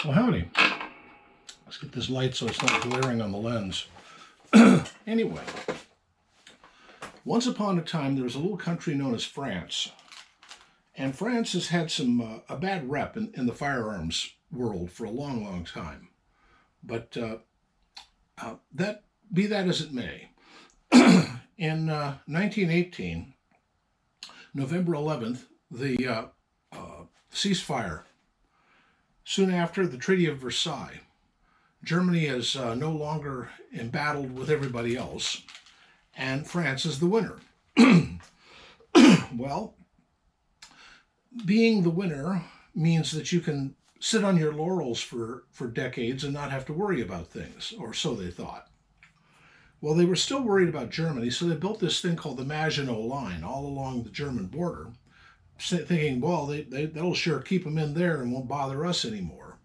Well, howdy. Let's get this light so it's not glaring on the lens. Anyway, once upon a time there was a little country known as France. And France has had a bad rep in the firearms world for a long, long time. But be that as it may, in 1918, November 11th, the ceasefire. Soon after the Treaty of Versailles, Germany is no longer embattled with everybody else, and France is the winner. Well, being the winner means that you can sit on your laurels for decades and not have to worry about things, or so they thought. Well, they were still worried about Germany, so they built this thing called the Maginot Line all along the German border, thinking, well, that'll sure keep them in there and won't bother us anymore.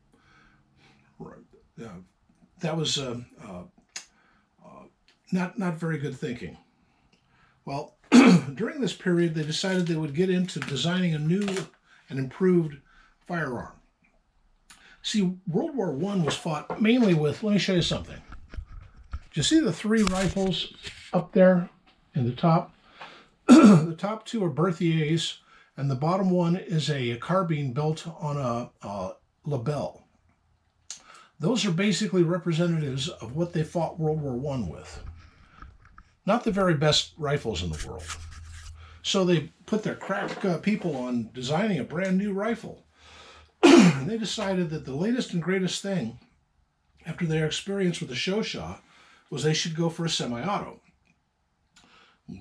That was not very good thinking. Well, during this period, they decided they would get into designing a new and improved firearm. See, World War I was fought mainly with, let me show you something. Do you see the three rifles up there in the top? The top two are Berthiers, and the bottom one is a carbine built on a Lebel. Those are basically representatives of what they fought World War I with. Not the very best rifles in the world. So they put their crack people on designing a brand new rifle. And they decided that the latest and greatest thing, after their experience with the Shosha, was they should go for a semi-auto.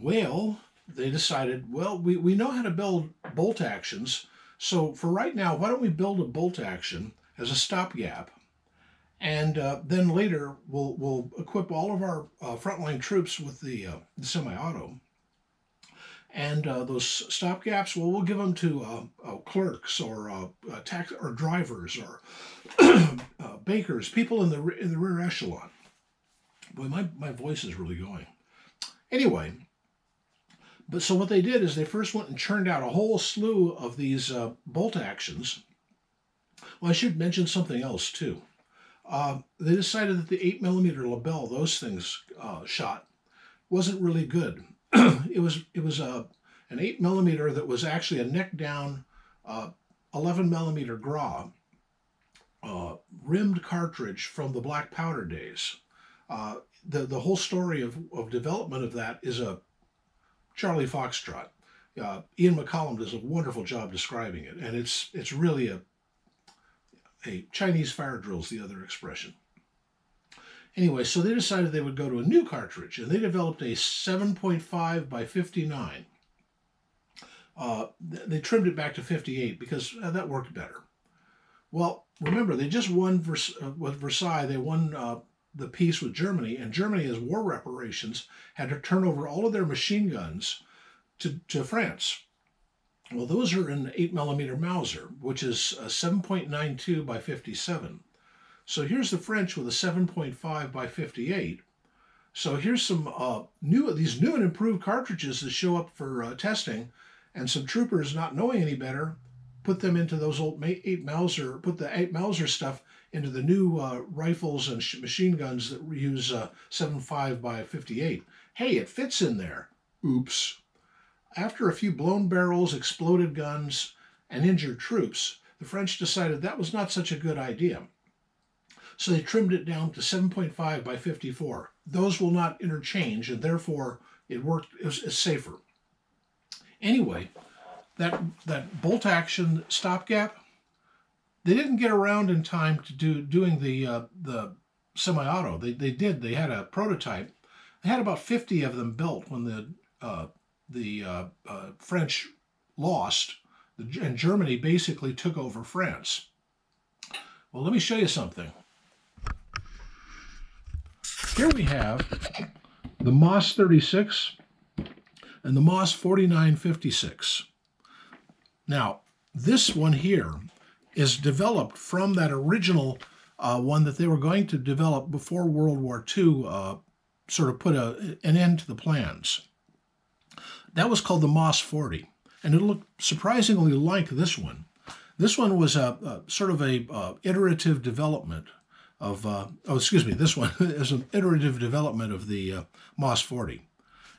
Well, they decided, well, we know how to build bolt actions, so for right now, why don't we build a bolt action as a stopgap, and then later we'll equip all of our frontline troops with the semi-auto, and those stopgaps, well, we'll give them to clerks or tax or drivers or bakers, people in the rear echelon. Boy, my voice is really going. Anyway. But so what they did is they first went and churned out a whole slew of these bolt actions. Well, I should mention something else too. They decided that the 8mm Lebel, those things shot, wasn't really good. It was an 8mm that was actually a neck down 11mm Gras rimmed cartridge from the black powder days. The whole story of development of that is a Charlie Foxtrot. Ian McCollum does a wonderful job describing it, and it's really a Chinese fire drill is the other expression. Anyway, so they decided they would go to a new cartridge, and they developed a 7.5 by 59. They trimmed it back to 58 because that worked better. Well, remember, they just won with Versailles. They won the peace with Germany, and Germany, as war reparations, had to turn over all of their machine guns to France. Well, those are an 8mm Mauser, which is a 7.92 by 57. So here's the French with a 7.5 by 58. So here's some these new and improved cartridges that show up for testing, and some troopers not knowing any better put them into those old 8 Mauser, put the 8 Mauser stuff into the new rifles and machine guns that use 7.5 by 58. Hey, it fits in there. Oops. After a few blown barrels, exploded guns, and injured troops, the French decided that was not such a good idea. So they trimmed it down to 7.5 by 54. Those will not interchange, and therefore it worked. It's safer. Anyway, that bolt action stopgap, they didn't get around in time to doing the semi-auto. They did. They had a prototype. They had about 50 of them built when the French lost, and Germany basically took over France. Well, let me show you something. Here we have the MOS 36 and the MOS 4956. Now, this one here is developed from that original one that they were going to develop before World War II sort of put an end to the plans. That was called the MOS 40, and it looked surprisingly like this one. This one was a sort of a iterative development of, this one is an iterative development of the MOS 40.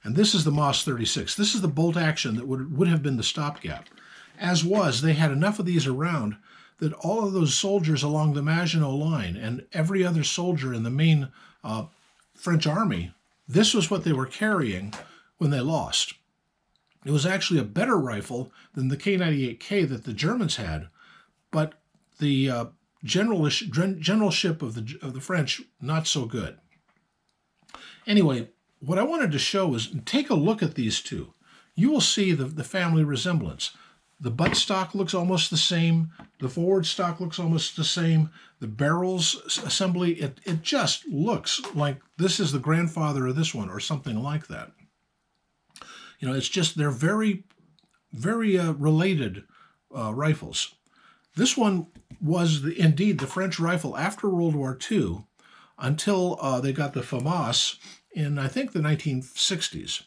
And this is the MOS 36. This is the bolt action that would have been the stopgap. As was, they had enough of these around that all of those soldiers along the Maginot Line and every other soldier in the main French army, this was what they were carrying when they lost. It was actually a better rifle than the K98K that the Germans had, but the generalship of the French, not so good. Anyway, what I wanted to show is take a look at these two. You will see the family resemblance. The butt stock looks almost the same. The forward stock looks almost the same. The barrels assembly, it just looks like this is the grandfather of this one or something like that. You know, it's just, they're very, very related rifles. This one was indeed the French rifle after World War II until they got the FAMAS in, I think, the 1960s.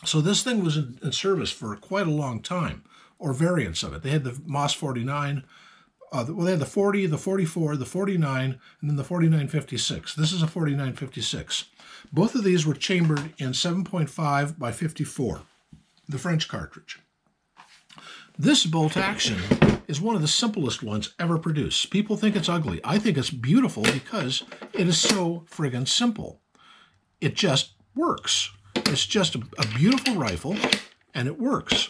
So this thing was in service for quite a long time, or variants of it. They had the MOS 49, they had the 40, the 44, the 49, and then the 4956. This is a 4956. Both of these were chambered in 7.5 by 54, the French cartridge. This bolt action is one of the simplest ones ever produced. People think it's ugly. I think it's beautiful because it is so friggin' simple. It just works. It's just a beautiful rifle, and it works.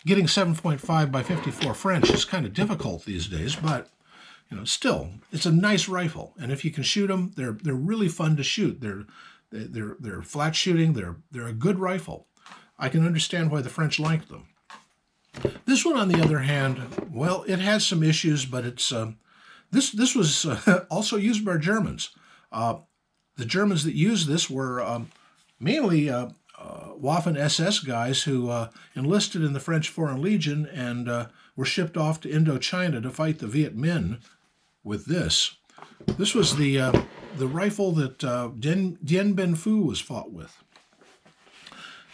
Getting 7.5 by 54 French is kind of difficult these days, but you know, still, it's a nice rifle. And if you can shoot them, they're really fun to shoot. They're flat shooting. They're a good rifle. I can understand why the French liked them. This one, on the other hand, well, it has some issues, but it's this was also used by Germans. The Germans that used this were mainly Waffen SS guys who enlisted in the French Foreign Legion and were shipped off to Indochina to fight the Viet Minh with this. This was the rifle that Dien Bien Phu was fought with.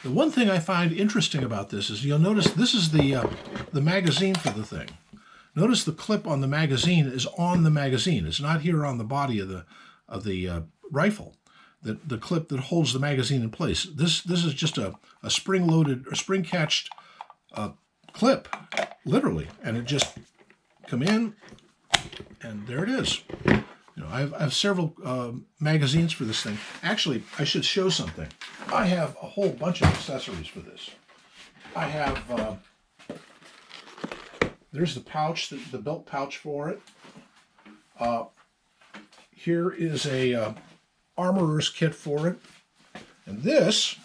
The one thing I find interesting about this is you'll notice this is the magazine for the thing. Notice the clip on the magazine is on the magazine. It's not here on the body of the rifle. The clip that holds the magazine in place. This is just a spring-loaded or spring-catched clip, literally, and it just come in, and there it is. You know, I have several magazines for this thing. Actually, I should show something. I have a whole bunch of accessories for this. I have there's the pouch, the belt pouch for it. Here is a armorer's kit for it. And this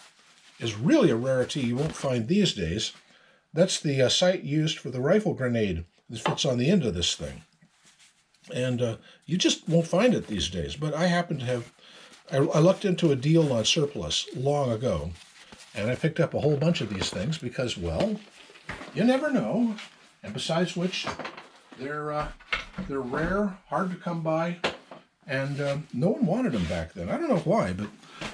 is really a rarity you won't find these days. That's the sight used for the rifle grenade that fits on the end of this thing. And you just won't find it these days. But I happen to have, I lucked into a deal on Surplus long ago. And I picked up a whole bunch of these things because, well, you never know. And besides which, they're rare, hard to come by. And no one wanted them back then. I don't know why, but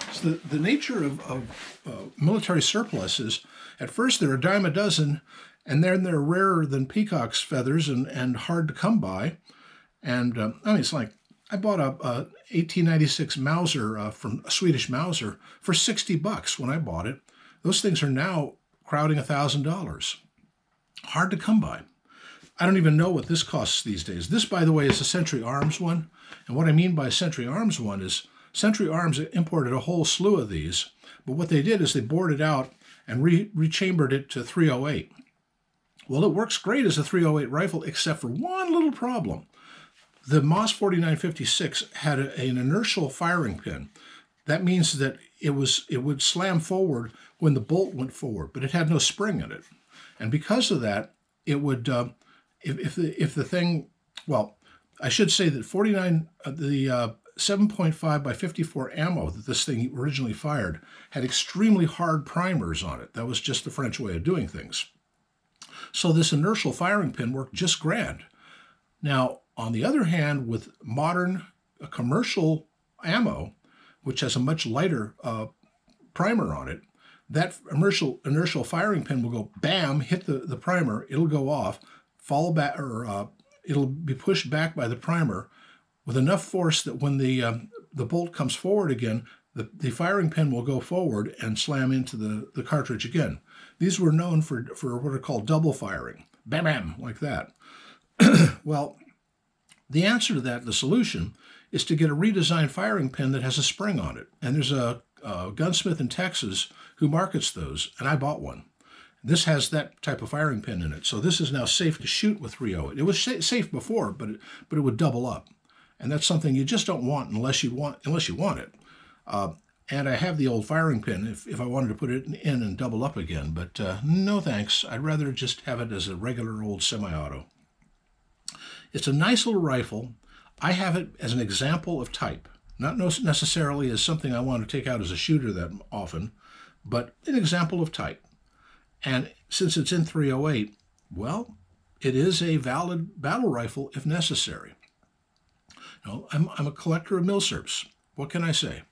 it's the nature of military surplus is, at first they're a dime a dozen, and then they're rarer than peacock's feathers and hard to come by. And I mean, it's like, I bought a 1896 Mauser from a Swedish Mauser for $60 when I bought it. Those things are now crowding $1,000. Hard to come by. I don't even know what this costs these days. This, by the way, is a Century Arms one. And what I mean by Century Arms one is Century Arms imported a whole slew of these. But what they did is they bored it out and rechambered it to 308. Well, it works great as a 308 rifle, except for one little problem. The MOS 4956 had an inertial firing pin. That means that it would slam forward when the bolt went forward, but it had no spring in it. And because of that, it would, if the thing, well, I should say that 7.5 by 54 ammo that this thing originally fired had extremely hard primers on it. That was just the French way of doing things. So this inertial firing pin worked just grand. Now, on the other hand, with modern commercial ammo, which has a much lighter primer on it, that inertial firing pin will go bam, hit the primer, it'll go off, fall back, or it'll be pushed back by the primer with enough force that when the bolt comes forward again, the firing pin will go forward and slam into the cartridge again. These were known for what are called double firing, bam, bam, like that. Well, the answer to that, the solution, is to get a redesigned firing pin that has a spring on it. And there's a gunsmith in Texas who markets those, and I bought one. This has that type of firing pin in it, so this is now safe to shoot with 308. It was safe before, but it would double up, and that's something you just don't want unless you want it. And I have the old firing pin if I wanted to put it in and double up again, but no thanks. I'd rather just have it as a regular old semi-auto. It's a nice little rifle. I have it as an example of type, not necessarily as something I want to take out as a shooter that often, but an example of type. And since it's in 308, well, it is a valid battle rifle if necessary. I'm a collector of milsurps. What can I say?